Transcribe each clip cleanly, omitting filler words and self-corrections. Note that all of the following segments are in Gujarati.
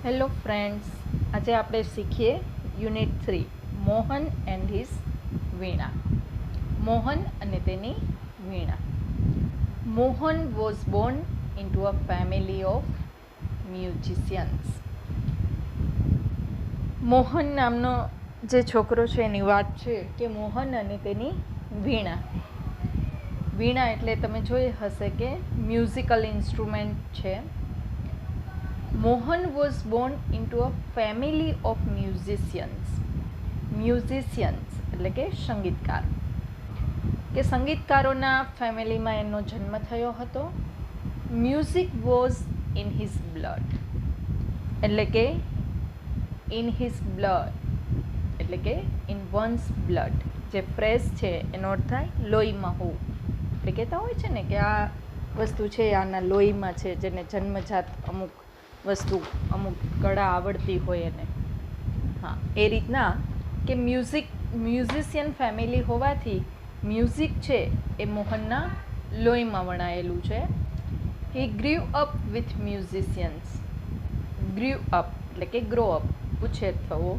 હેલો ફ્રેન્ડ્સ, આજે આપણે શીખીએ unit 3 Mohan and his veena. Mohan અને તેની veena. Mohan was born into a family of musicians. Mohan નામનો જે છોકરો છે એની વાત છે કે મોહન અને તેની વીણા. વીણા એટલે તમે જોઈ હશે કે મ્યુઝિકલ ઇન્સ્ટ્રુમેન્ટ છે. Mohan was born into a family of musicians. Musicians એટલે કે સંગીતકાર, કે સંગીતકારોના ફેમિલીમાં એનો જન્મ થયો હતો. Music was in his blood એટલે કે ઇન હિઝ બ્લડ એટલે કે ઇન વન્સ બ્લડ. જે ફ્રેઝ છે એનો અર્થ થાય લોહીમાં હોવું. આપણે કહેતા હોય છે ને કે આ વસ્તુ છે આના લોહીમાં છે, જેને જન્મજાત અમુક વસ્તુ અમુક કળા આવડતી હોય એને. હા, એ રીતના કે મ્યુઝિશિયન ફેમિલી હોવાથી મ્યુઝિક છે એ મોહનના લોહીમાં વણાયેલું છે. He grew up with musicians. Grew up એટલે કે ગ્રો અપ, ઉછેર થવો,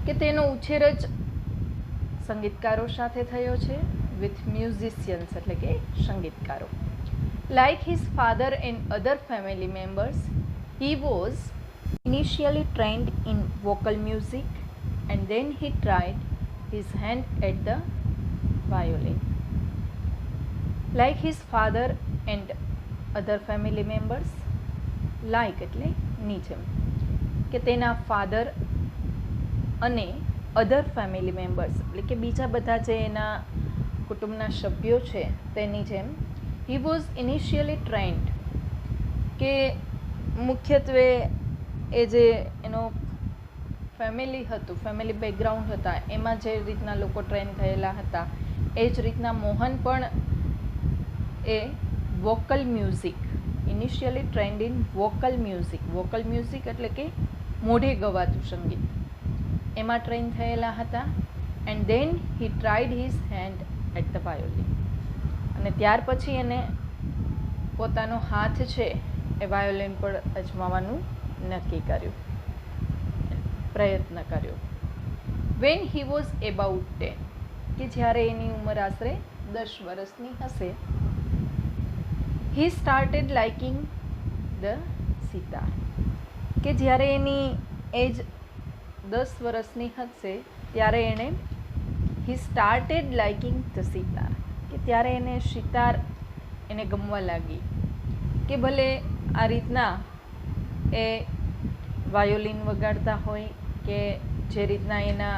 કે તેનો ઉછેર જ સંગીતકારો સાથે થયો છે. વિથ મ્યુઝિશિયન્સ એટલે કે સંગીતકારો. Like his father and other family members, he was initially trained in vocal music and then he tried his hand at the violin. Like his father and other family members, like એટલે નીચે, કે તેના ફાધર અને અધર ફેમિલી મેમ્બર્સ એટલે કે બીજા બધા જે એના કુટુંબના સભ્યો છે તેની જેમ. હી વોઝ ઇનિશિયલી ટ્રેન્ડ, કે મુખ્યત્વે એ જે એનો ફેમિલી હતું, ફેમિલી બેકગ્રાઉન્ડ હતા, એમાં જે રીતના લોકો ટ્રેન થયેલા હતા એ જ રીતના મોહન પણ એ vocal music, initially trained in vocal music. Vocal music એટલે કે મોઢે ગવાતું સંગીત, એમાં ટ્રેન થયેલા હતા. And then he tried his hand at the violin. અને ત્યાર પછી એને પોતાનો હાથ છે એ વાયોલિન પર અજમાવવાનું નક્કી કર્યું, પ્રયત્ન કર્યો. વેન હી વોઝ એબાઉટ 10, કે જ્યારે એની ઉંમર આશરે 10 વર્ષની હશે. He started liking the sitar, કે જ્યારે એની એજ 10 વર્ષની હશે ત્યારે એણે he started liking the sitar, કે ત્યારે એને સિતાર એને ગમવા લાગી. કે ભલે આ રીતના એ વાયોલિન વગાડતા હોય કે જે રીતના એના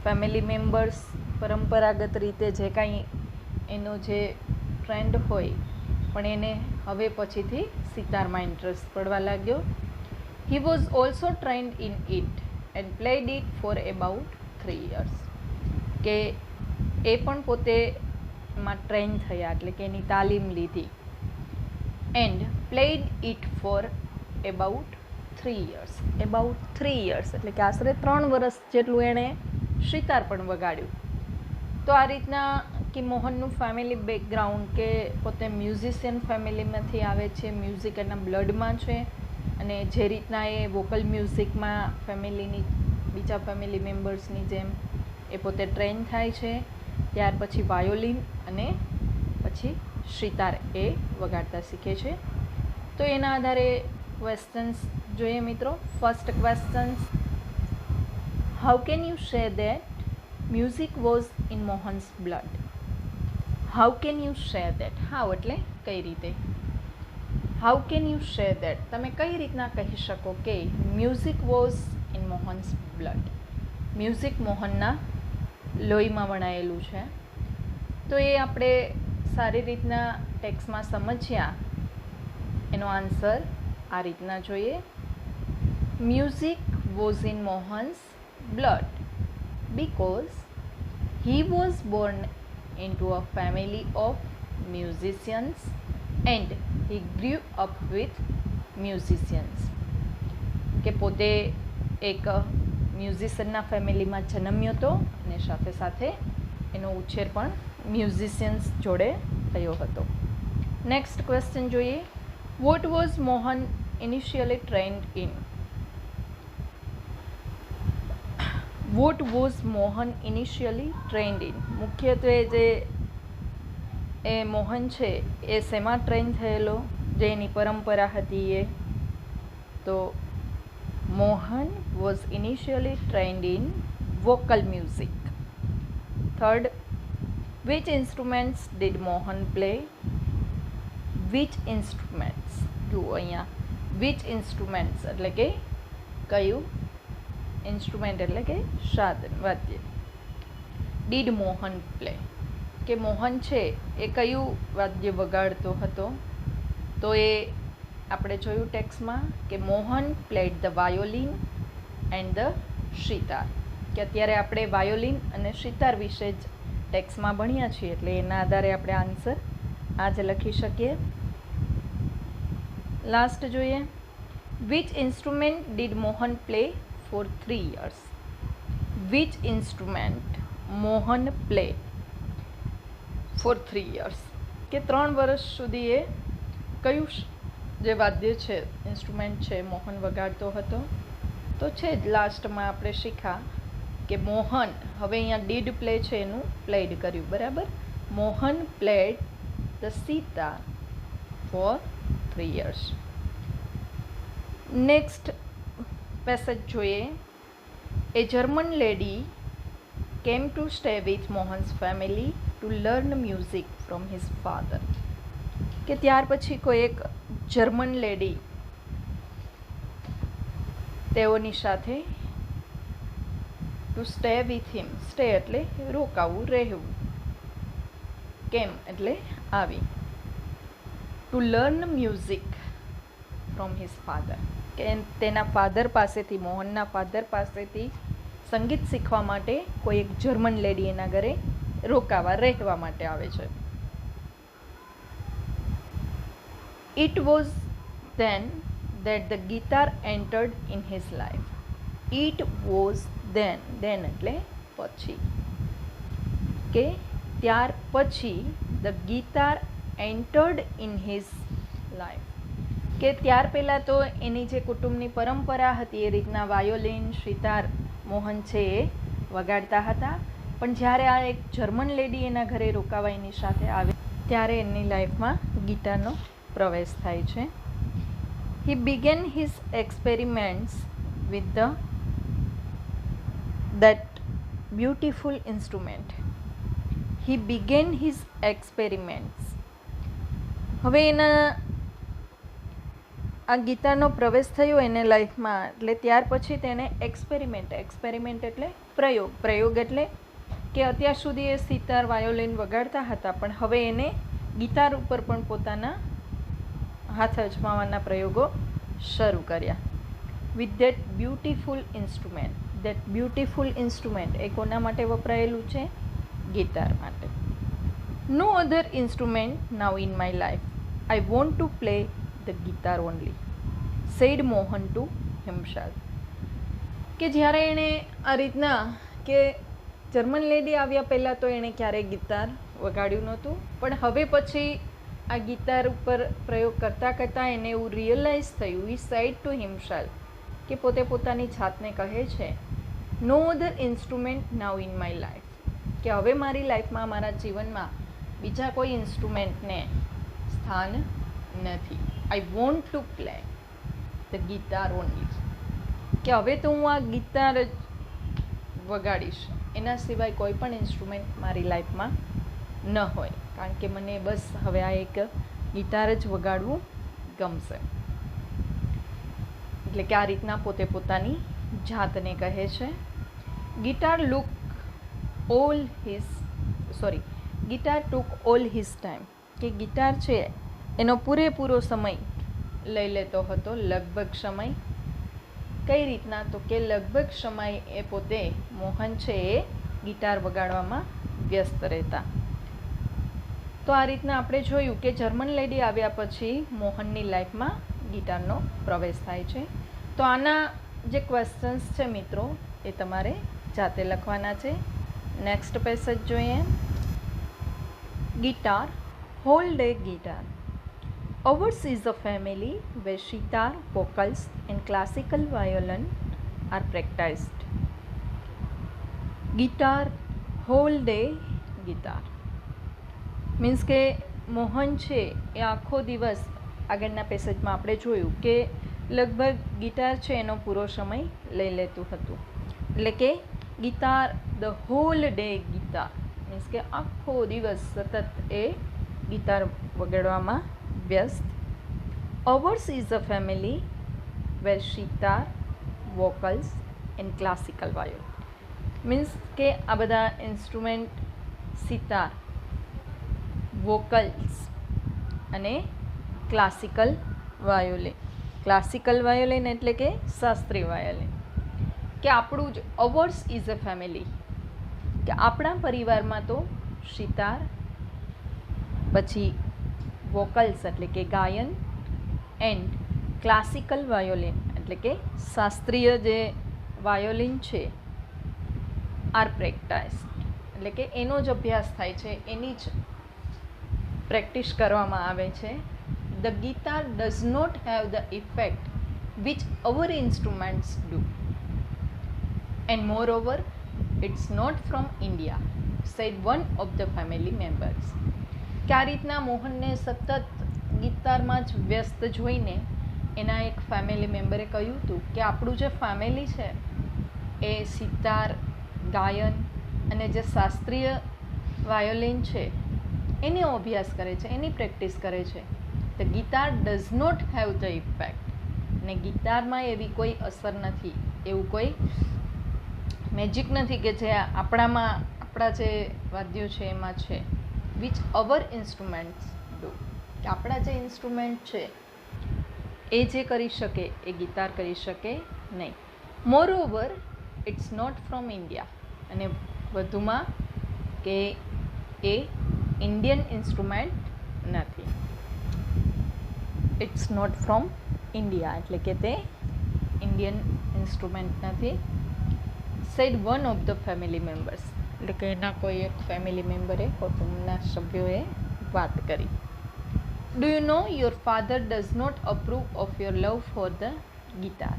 ફેમિલી મેમ્બર્સ પરંપરાગત રીતે જે કાંઈ એનો જે ટ્રેન્ડ હોય, પણ એને હવે પછીથી સિતારમાં ઇન્ટરેસ્ટ પડવા લાગ્યો. He was also trained in it and played it for about 3 years, કે એ પણ પોતે માં ટ્રેન થયા એટલે કે એની તાલીમ લીધી. And played it for about 3 years. About 3 years એટલે કે આશરે 3 વર્ષ જેટલું એણે સિતાર પણ વગાડ્યું. તો આ રીતના કે મોહનનું ફેમિલી બેકગ્રાઉન્ડ, કે પોતે મ્યુઝિશિયન ફેમિલીમાંથી આવે છે, મ્યુઝિક એના બ્લડમાં છે, અને જે રીતના એ વોકલ મ્યુઝિકમાં ફેમિલીની બીજા ફેમિલી મેમ્બર્સની જેમ એ પોતે ટ્રેન થાય છે. ત્યાર પછી વાયોલિન અને પછી સિતાર એ વગાડતા શીખે છે. તો એના આધારે ક્વેશ્ચન્સ જોઈએ મિત્રો. First questions, how can you say that music was in Mohan's blood? How can you say that? How એટલે કઈ રીતે. How can you say that, તમે કઈ રીતના કહી શકો કે music was in Mohan's blood, music મોહનના લોહીમાં વણાયેલું છે. તો એ આપણે સારી રીતના ટેક્સ્ટમાં સમજ્યા. એનો આન્સર આ રીતના જોઈએ. Music was in Mohan's blood because he was born into a family of musicians and he grew up with musicians, કે પોતે એક મ્યુઝિશિયનના ફેમિલીમાં જન્મ્યો હતો અને સાથે સાથે એનો ઉછેર પણ મ્યુઝિશિયન્સ જોડે થયો હતો. નેક્સ્ટ ક્વેશ્ચન જોઈએ. What was Mohan initially trained in? What was Mohan initially trained in? મુખ્યત્વે જે એ મોહન છે એ શેમાં ટ્રેન થયેલો, જે એની પરંપરા હતી એ? તો Mohan was initially trained in vocal music. Third, which instruments did Mohan play? Which instruments, જુઓ અહીંયા વિચ ઇન્સ્ટ્રુમેન્ટ્સ એટલે કે કયું ઇન્સ્ટ્રુમેન્ટ એટલે કે સાધન, વાદ્ય. ડીડ મોહન પ્લે, કે મોહન છે એ કયું વાદ્ય વગાડતો હતો? તો એ આપણે જોયું ટેક્સ્ટમાં કે Mohan played the violin and the sitar, કે અત્યારે આપણે વાયોલિન અને સિતાર વિશે જ ટેક્સ્ટમાં ભણ્યા છીએ, એટલે એના આધારે આપણે આન્સર આ જ લખી શકીએ. લાસ્ટ જોઈએ, which instrument did Mohan play for 3 years? Which instrument Mohan play for 3 years, કે 3 વર્ષ સુધી એ કયું જે વાદ્ય છે, ઇન્સ્ટ્રુમેન્ટ છે, મોહન વગાડતો હતો? તો છે જ લાસ્ટમાં આપણે શીખા કે મોહન, હવે અહીંયા ડીડ પ્લે છે એનું પ્લેડ કર્યું, બરાબર. Mohan played the sitar for 3 years. Next passage જોઈએ. A German lady came to stay with Mohan's family to learn music from his father, કે ત્યાર પછી કોઈ એક જર્મન લેડી તેઓની સાથે to stay with him, stay એટલે રોકાવું, રહેવું, કેમ એટલે આવી, to learn music from his father, કે તેના ફાધર પાસેથી, મોહનના ફાધર પાસેથી સંગીત શીખવા માટે કોઈ એક જર્મન લેડી એના ઘરે રોકાવા, રહેવા માટે આવે છે. It was then that the guitar entered in his life. It was then, then એટલે પછી, કે ત્યાર પછી the guitar entered in his life, કે ત્યાર પહેલાં તો એની જે કુટુંબની પરંપરા હતી એ રીતના વાયોલિન, સિતાર મોહન છે એ વગાડતા હતા, પણ જ્યારે આ એક જર્મન લેડી એના ઘરે રોકાવા એની સાથે આવે ત્યારે એની લાઈફમાં ગિટારનો પ્રવેશ થાય છે. He began his experiments with that beautiful instrument. He began his experiments. હવે એના આ ગીતારનો પ્રવેશ થયો એને લાઈફમાં, એટલે ત્યાર પછી તેને એક્સપેરિમેન્ટ એટલે પ્રયોગ એટલે કે અત્યાર સુધી એ સિતાર, વાયોલિન વગાડતા હતા, પણ હવે એને ગિટાર ઉપર પણ પોતાના હાથ અજમાવવાના પ્રયોગો શરૂ કર્યા. વિથ ધેટ બ્યુટીફુલ ઇન્સ્ટ્રુમેન્ટ એ કોના માટે વપરાયેલું છે? ગિટાર માટે. No other instrument now in my life, I want to play the guitar only, said Mohan to himself, કે જ્યારે એણે આ રીતના, કે જર્મન લેડી આવ્યા પહેલાં તો એણે ક્યારેય ગિટાર વગાડ્યું નહોતું, પણ હવે પછી આ ગિટાર ઉપર પ્રયોગ કરતાં કરતાં એને એવું રિયલાઇઝ થયું, ઈ સેડ ટુ હિમસેલ્ફ, કે પોતે પોતાની જાતને કહે છે, no other instrument now in my life, કે હવે મારી લાઈફમાં, મારા જીવનમાં બીજા કોઈ ઇન્સ્ટ્રુમેન્ટને સ્થાન નથી. આઈ want to play the guitar only, કે હવે તો હું આ ગિટાર જ વગાડીશ, એના સિવાય કોઈ પણ ઇન્સ્ટ્રુમેન્ટ મારી લાઈફમાં ન હોય, કારણ કે મને બસ હવે આ એક ગિટાર જ વગાડવું ગમશે. એટલે કે આ રીતના પોતે પોતાની જાતને કહે છે. ગિટાર ટુક ઓલ હિઝ ટાઈમ, કે ગિટાર છે એનો પૂરેપૂરો સમય લઈ લેતો હતો, લગભગ સમય. કઈ રીતના? તો કે લગભગ સમય એ પોતે મોહન છે એ ગિટાર વગાડવામાં વ્યસ્ત રહેતા. તો આ રીતના આપણે જોયું કે જર્મન લેડી આવ્યા પછી મોહનની લાઈફમાં ગિટારનો પ્રવેશ થાય છે. તો આના જે ક્વેશ્ચન્સ છે મિત્રો એ તમારે જાતે લખવાના છે. નેક્સ્ટ પેસેજ જોઈએ. Guitar, hold A guitar. Ours is a family where sitar, vocals and classical violin are practiced. Guitar, whole day guitar. Means કે મોહન છે એ આખો દિવસ, આગળના પેસેજમાં આપણે જોયું કે લગભગ ગિટાર છે એનો પૂરો સમય લઈ લેતું હતું. એટલે કે guitar, the whole day guitar means કે આખો દિવસ સતત એ ગિટાર વગાડવામાં વ્યસ્ત. Ours is a family where sitar, vocals and classical violin. Means કે આ બધા ઇન્સ્ટ્રુમેન્ટ સિતાર, વોકલ્સ અને ક્લાસિકલ વાયોલિન. ક્લાસિકલ વાયોલિન એટલે કે શાસ્ત્રીય વાયોલિન. કે આપણું જ અવર્સ ઇઝ અ ફેમિલી, કે આપણા પરિવારમાં તો સિતાર, પછી વોકલ્સ એટલે કે ગાયન, એન્ડ ક્લાસિકલ વાયોલિન એટલે કે શાસ્ત્રીય જે વાયોલિન છે, આર પ્રેક્ટાઇસ્ડ એટલે કે એનો જ અભ્યાસ થાય છે, એની જ પ્રેક્ટિસ કરવામાં આવે છે. The guitar does not have the effect which our instruments do and more over it's not from India, said one of the family members. કે આ રીતના મોહનને સતત ગિટારમાં જ વ્યસ્ત જોઈને એના એક ફેમિલી મેમ્બરે કહ્યું હતું કે આપણું જે ફેમિલી છે એ સિતાર, ગાયન અને જે શાસ્ત્રીય વાયોલિન છે એનો અભ્યાસ કરે છે, એની પ્રેક્ટિસ કરે છે. The guitar does not have the effect, ને ગિટારમાં એવી કોઈ અસર નથી, એવું કોઈ મેજિક નથી કે જે આપણા જે વાદ્યો છે એમાં છે. વિચ અવર ઇન્સ્ટ્રુમેન્ટ્સ ડુ, કે આપણા જે ઇન્સ્ટ્રુમેન્ટ છે એ જે કરી શકે એ ગિટાર કરી શકે નહીં. મોર over it's not from India, અને વધુમાં કે એ ઇન્ડિયન ઇન્સ્ટ્રુમેન્ટ નથી. ઇટ્સ નોટ ફ્રોમ ઇન્ડિયા એટલે કે તે ઇન્ડિયન ઇન્સ્ટ્રુમેન્ટ નથી. Said one of the family members એટલે કે એના કોઈ એક ફેમિલી મેમ્બરે, કુટુંબના સભ્યોએ વાત કરી. Do you know your father does not approve of your love for the guitar,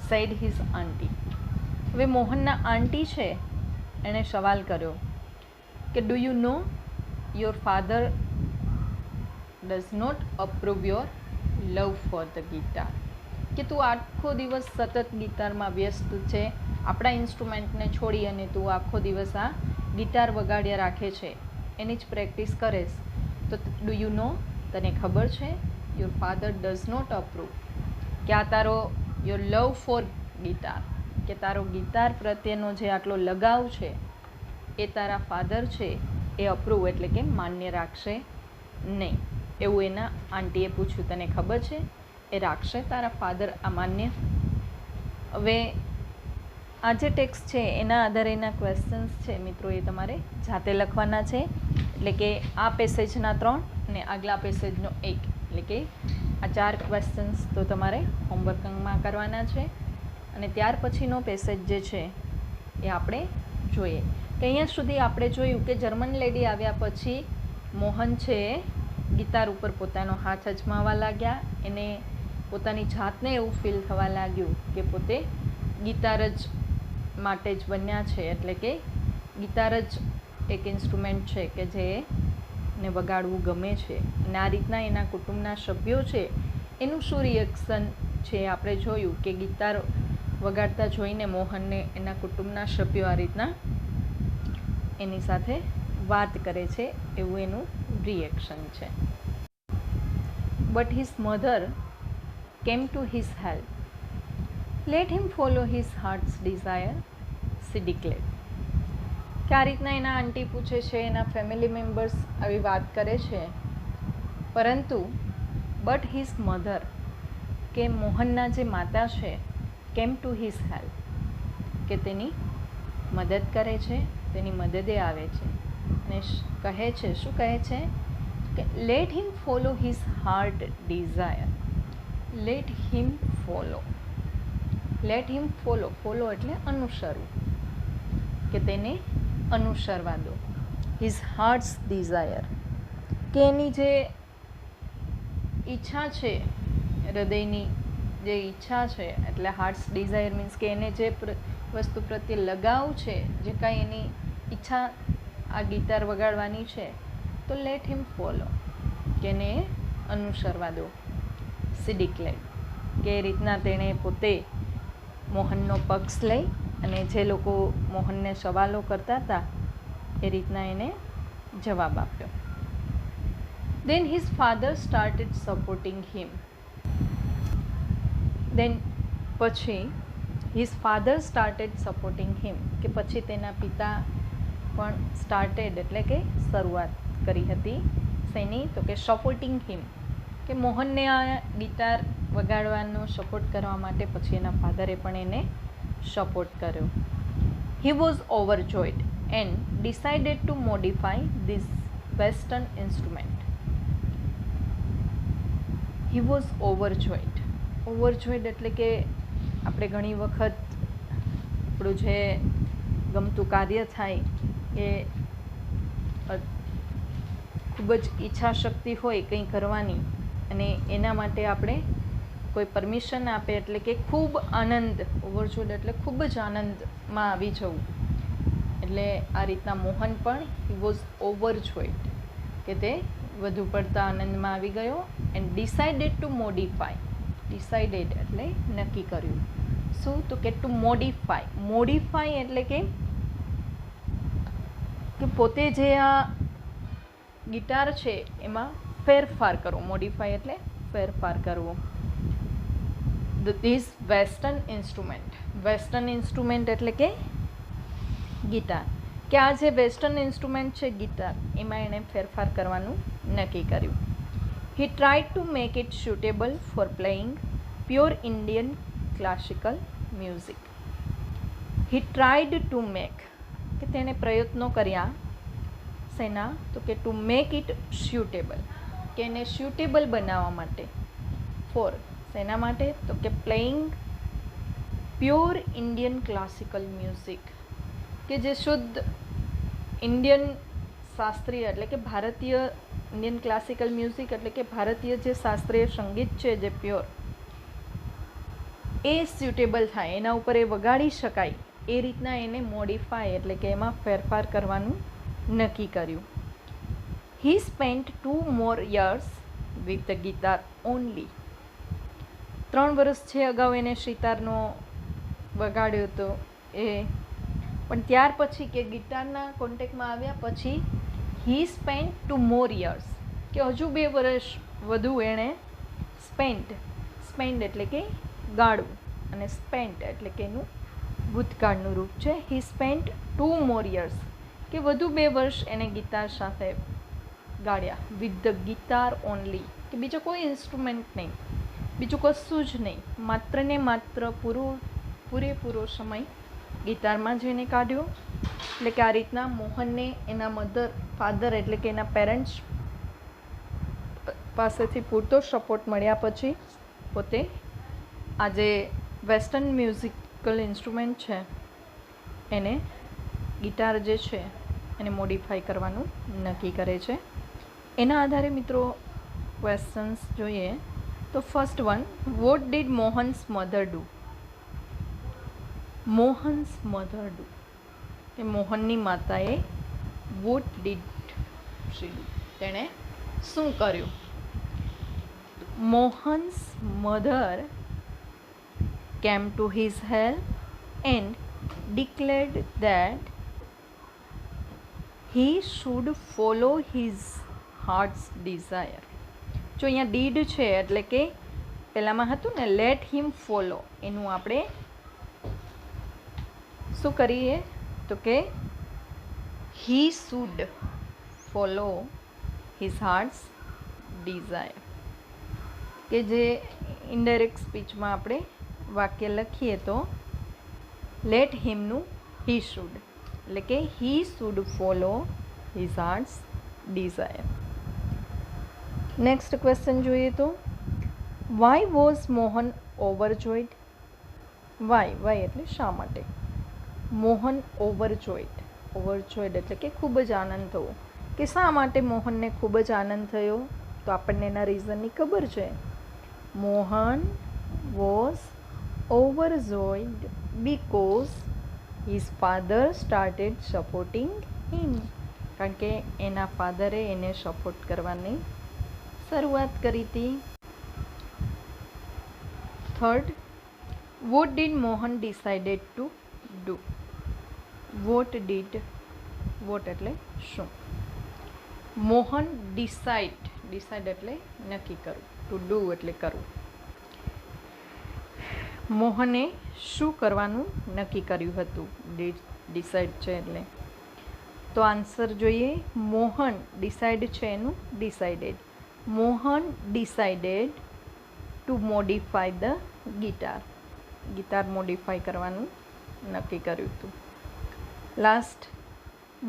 said his aunty. હવે મોહનના આંટી છે એણે સવાલ કર્યો કે do you know your father does not approve your love for the guitar, કે તું આખો દિવસ સતત ગિટારમાં વ્યસ્ત છે, આપણા ઇન્સ્ટ્રુમેન્ટને છોડી અને તું આખો દિવસ આ ગિટાર વગાડ્યા રાખે છે, એની જ પ્રેક્ટિસ કરેશ. તો ડુ યુ નો, તને ખબર છે, your father does not approve, કે આ તારો યોર લવ ફોર ગિટાર, કે તારો ગિટાર પ્રત્યેનો જે આટલો લગાવ છે એ તારા ફાધર છે એ અપ્રૂવ એટલે કે માન્ય રાખશે નહીં. એવું એના આંટીએ પૂછ્યું, તને ખબર છે એ રાખશે તારા ફાધર આ માન્ય? હવે આ જે ટેક્સ્ટ છે એના આધારે એના ક્વેશ્ચન્સ છે મિત્રો એ તમારે જાતે લખવાના છે. એટલે કે આ પેસેજના 3 અને આગલા પેસેજનો 1, એટલે કે આ 4 ક્વેશ્ચન્સ તો તમારે હોમવર્કમાં કરવાના છે. અને ત્યાર પછીનો પેસેજ જે છે એ આપણે જોઈએ. કે અહીંયા સુધી આપણે જોયું કે જર્મન લેડી આવ્યા પછી મોહન છે એ ગિટાર ઉપર પોતાનો હાથ અજમાવવા લાગ્યા. એને પોતાની જાતને એવું ફીલ થવા લાગ્યું કે પોતે ગિટાર જ માટે જ બન્યા છે, એટલે કે ગિટાર જ એક ઇન્સ્ટ્રુમેન્ટ છે કે જેને વગાડવું ગમે છે. અને આ રીતના એના કુટુંબના સભ્યો છે એનું શું રિએક્શન છે આપણે જોયું કે ગિટાર વગાડતા જોઈને મોહનને એના કુટુંબના સભ્યો આ રીતના એની સાથે વાત કરે છે, એવું એનું રિએક્શન છે. But his mother came to his help. Let him follow his heart's desire, she declare. કે આ રીતના એના આંટી પૂછે છે, એના ફેમિલી મેમ્બર્સ આવી વાત કરે છે, પરંતુ બટ હિઝ મધર, કે મોહનના જે માતા છે, કેમ ટુ હિઝ હેલ્પ, કે તેની મદદ કરે છે, તેની મદદે આવે છે. અને કહે છે, શું કહે છે કે let him follow his heart desire. Let him follow, let him follow, follow એટલે અનુસરવું, કે તેને અનુસરવા દો. હિઝ હાર્ટ્સ ડિઝાયર, કે એની જે ઈચ્છા છે, હૃદયની જે ઈચ્છા છે, એટલે હાર્ટ્સ ડિઝાયર મીન્સ કે એને જે વસ્તુ પ્રત્યે લગાવ છે, જે કાંઈ એની ઈચ્છા આ ગિટાર વગાડવાની છે, તો લેટ હિમ ફોલો, કે એને અનુસરવા દો. શી ડિક્લેર્ડ, કે એ રીતના તેણે પોતે મોહનનો પક્ષ લઈ અને જે લોકો મોહનને સવાલો કરતા હતા એ રીતના એને જવાબ આપ્યો. Then his father started supporting him. Then પછી his father started supporting him, કે પછી તેના પિતા પણ started એટલે કે શરૂઆત કરી હતી શેની, તો કે સપોર્ટિંગ હિમ, કે મોહનને આ ગિટાર વગાડવાનો સપોર્ટ કરવા માટે પછી એના ફાધરે પણ એને સપોર્ટ કર્યો. He was overjoyed and decided to modify this western instrument. He was overjoyed. Overjoyed એટલે કે આપણે ઘણી વખત આપણું જે ગમતું કાર્ય થાય એ ખૂબ જ ઈચ્છા શક્તિ હોય કંઈ કરવાની, અને એના માટે આપણે કોઈ પરમિશન આપે એટલે કે ખૂબ આનંદ, ઓવરજોયડ એટલે ખૂબ જ આનંદમાં આવી જવું. એટલે આ રીતના મોહન પણ હી વોઝ ઓવરજોયડ, કે તે વધુ પડતા આનંદમાં આવી ગયો. And decided to modify, decided એટલે નક્કી કર્યું. શું? તો કે ટુ મોડિફાય. મોડિફાય એટલે કે પોતે જે આ ગિટાર છે એમાં ફેરફાર કરવો. મોડિફાય એટલે ફેરફાર કરવો. This western instrument, western instrument એટલે કે ગિટાર, કે આ જે વેસ્ટર્ન ઇન્સ્ટ્રુમેન્ટ છે ગિટાર, એમાં એણે ફેરફાર કરવાનું નક્કી કર્યું. He tried to make it suitable for playing pure Indian classical music. He tried to make, કે તેણે પ્રયત્નો કર્યા શેના, તો કે ટુ મેક ઇટ સ્યુટેબલ, કે એને સ્યુટેબલ બનાવવા માટે. ફોર શેના માટે, તો કે playing pure Indian classical music, કે જે શુદ્ધ ઇન્ડિયન શાસ્ત્રીય એટલે કે ભારતીય ઇન્ડિયન ક્લાસિકલ મ્યુઝિક એટલે કે ભારતીય જે શાસ્ત્રીય સંગીત છે જે પ્યોર, એ સ્યુટેબલ થાય, એના ઉપર એ વગાડી શકાય એ રીતના એને મોડિફાય એટલે કે એમાં ફેરફાર કરવાનું નક્કી કર્યું. He spent 2 more years with the guitar only. 3 વર્ષ છે અગાઉ એને સિતારનો વગાડ્યો હતો એ, પણ ત્યાર પછી કે ગિટારના કોન્ટેક્ટમાં આવ્યા પછી he spent 2 more years, કે હજુ 2 વર્ષ વધુ એણે સ્પેન્ડ એટલે કે ગાળવું, અને સ્પેન્ટ એટલે કે એનું ભૂતકાળનું રૂપ છે. he spent 2 more years, કે વધુ 2 વર્ષ એને ગિટાર સાથે ગાળ્યા. with the guitar only, કે બીજો કોઈ ઇન્સ્ટ્રુમેન્ટ નહીં, બીજું કશું જ નહીં, માત્ર ને માત્ર પૂરેપૂરો સમય ગિટારમાં જ એને કાઢ્યો. એટલે કે આ રીતના મોહનને એના ફાધર એટલે કે એના પેરેન્ટ્સ પાસેથી પૂરતો સપોર્ટ મળ્યા પછી પોતે આ જે વેસ્ટર્ન મ્યુઝિકલ ઇન્સ્ટ્રુમેન્ટ છે એને ગિટાર જે છે એને મોડિફાઈ કરવાનું નક્કી કરે છે. એના આધારે મિત્રો ક્વેશ્ચન્સ જોઈએ તો first one, what did Mohan's mother do? Mohan's mother do, કે મોહનની માતાએ વોટ ડીડ શી ડુ, તેણે શું કર્યું? Mohan's mother came to his help and declared that he should follow his heart's desire. જો અહીંયા ડીડ છે એટલે કે પહેલામાં હતું ને લેટ હિમ ફોલો, એનું આપણે શું કરીએ તો કે he should follow his heart's desire, કે જે ઇનડાયરેક્ટ સ્પીચમાં આપણે વાક્ય લખીએ તો લેટ હિમનું he should એટલે કે he should follow his heart's desire. Next question જોઈએ તો why was Mohan overjoyed? Why એટલે શા માટે? મોહન ઓવરજોયડ એટલે કે ખૂબ જ આનંદ થવો, કે શા માટે મોહનને ખૂબ જ આનંદ થયો? તો આપણને એના રીઝનની ખબર છે. Mohan was overjoyed because his father started supporting him. કારણ કે એના ફાધરે એને સપોર્ટ કરવાની શરૂઆત કરી હતી. Third, what did Mohan decided to do? what એટલે શું? મોહન ડિસાઇડ એટલે નક્કી કરવું, ટુ ડુ એટલે કરવું. મોહને શું કરવાનું નક્કી કર્યું હતું? ડિસાઇડ છે એટલે. તો આન્સર જોઈએ. મોહન ડિસાઇડ છે એનું decided. Mohan decided to modify the guitar modify કરવાનું નક્કી કર્યું હતું. Last,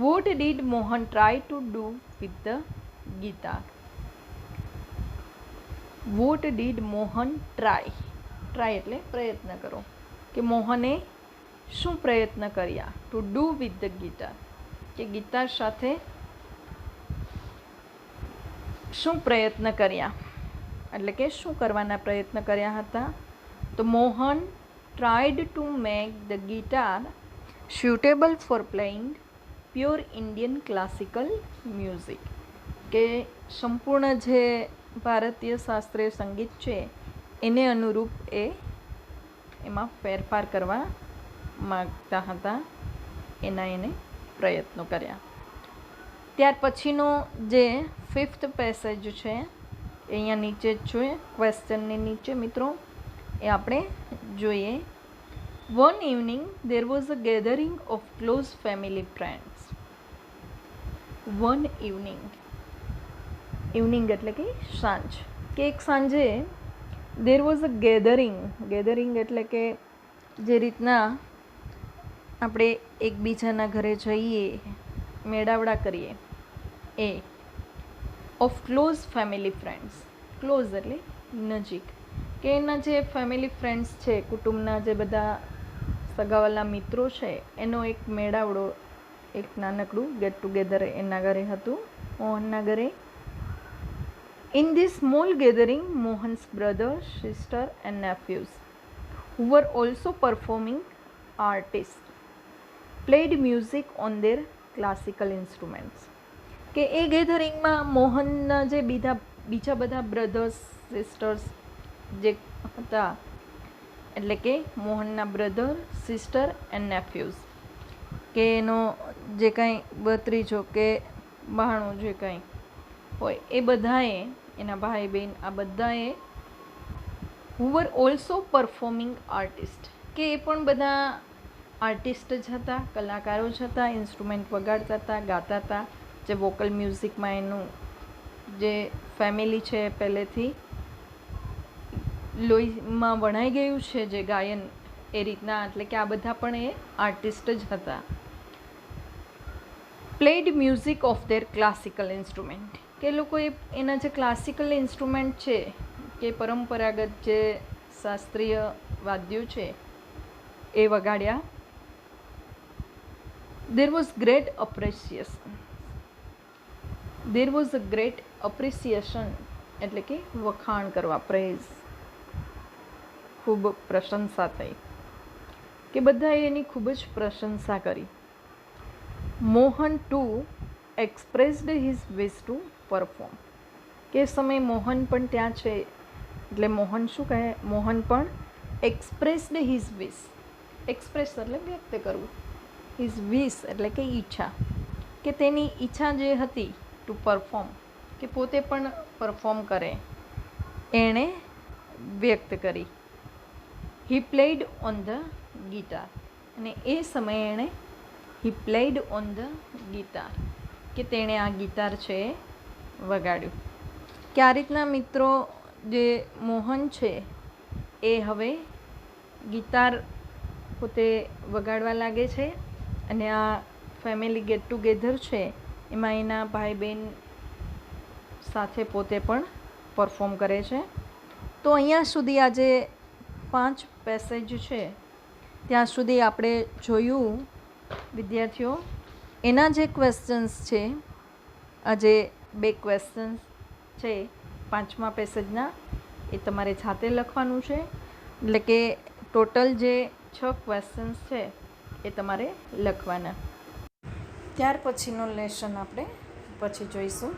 what did Mohan try to do with the guitar? What did Mohan try એટલે પ્રયત્ન કરો, કે મોહને શું પ્રયત્ન કર્યા? To do with the guitar, કે ગિટાર સાથે શું પ્રયત્ન કર્યા, એટલે કે શું કરવાના પ્રયત્ન કર્યા હતા? તો Mohan tried to make the guitar suitable for playing pure Indian classical music, કે સંપૂર્ણ જે ભારતીય શાસ્ત્રીય સંગીત છે એને અનુરૂપ એમાં ફેરફાર કરવા માગતા હતા. એને પ્રયત્નો કર્યા. ત્યાર પછીનો જે 5th પેસેજ છે એ અહીંયા નીચે જ જોઈએ, ક્વેશ્ચનની નીચે મિત્રો, એ આપણે જોઈએ. One evening there was a gathering of close family friends. One evening એટલે કે સાંજ, કે એક સાંજે there was a gathering એટલે કે જે રીતના આપણે એકબીજાના ઘરે જઈએ, મેળાવડા કરીએ, a of close family friends. Close એટલે નજીક, કે એના જે ફેમિલી ફ્રેન્ડ્સ છે, કુટુંબના જે બધા સગાવાલા મિત્રો છે, એનો એક મેળાવડો, એક નાનકડું ગેટ ટુગેધર એના ઘરે હતું, મોહનના ઘરે. In this small gathering, Mohan's brother, sister and nephews, who were also performing artists, played music on their classical instruments. કે એ ગેધરિંગમાં મોહનના જે બીજા બધા બ્રધર્સ સિસ્ટર્સ જે હતા, એટલે કે મોહનના બ્રધર સિસ્ટર એન્ડ નેફ્યુઝ, કે એનો જે કાંઈ ભત્રીજો કે બહાણું જે કાંઈ હોય એ બધાએ, એના ભાઈ બહેન, આ બધાએ who were also performing artist, કે એ પણ બધા આર્ટિસ્ટ જ હતા, કલાકારો જ હતા, ઇન્સ્ટ્રુમેન્ટ વગાડતા હતા, ગાતા હતા, જે વોકલ મ્યુઝિકમાં એનું જે ફેમિલી છે પહેલેથી લોહીમાં વણાઈ ગયું છે જે ગાયન, એ રીતના, એટલે કે આ બધા પણ એ આર્ટિસ્ટ જ હતા. Played music of their classical instrument, કે લોકો એના જે ક્લાસિકલ ઇન્સ્ટ્રુમેન્ટ છે, કે પરંપરાગત જે શાસ્ત્રીય વાદ્યો છે એ વગાડ્યા. There was a great appreciation એટલે કે વખાણ કરવા, પ્રેઝ, ખૂબ પ્રશંસા થઈ, કે બધાએ એની ખૂબ જ પ્રશંસા કરી. Mohan too expressed his wish to perform, કે સમયે મોહન પણ ત્યાં છે, એટલે મોહન શું કહે? મોહન પણ એક્સપ્રેસ્ડ હિઝ વિશ, એક્સપ્રેસ એટલે વ્યક્ત કરવું, હિઝ વિશ એટલે કે ઈચ્છા, કે તેની ઈચ્છા જે હતી ટુ પરફોર્મ, કે પોતે પણ પરફોર્મ કરે, એણે વ્યક્ત કરી. He played on the guitar, અને એ સમયે એણે he played on the guitar, કે તેણે આ ગિટાર છે એ વગાડ્યું. કે આ રીતના મિત્રો જે મોહન છે એ હવે ગિટાર પોતે વગાડવા લાગે છે, અને આ ફેમિલી ગેટ ટુગેધર છે એમાં એના ભાઈ બહેન સાથે પોતે પણ પરફોર્મ કરે છે. તો અહીંયા સુધી આ જે 5 પેસેજ છે ત્યાં સુધી આપણે જોયું વિદ્યાર્થીઓ. એના જે ક્વેશ્ચન્સ છે, આ જે 2 ક્વેશ્ચન્સ છે 5મા પેસેજના એ તમારે જાતે લખવાનું છે. એટલે કે ટોટલ જે 6 ક્વેશ્ચન્સ છે એ તમારે લખવાના. ત્યાર પછીનો લેસન આપણે પછી જોઈશું.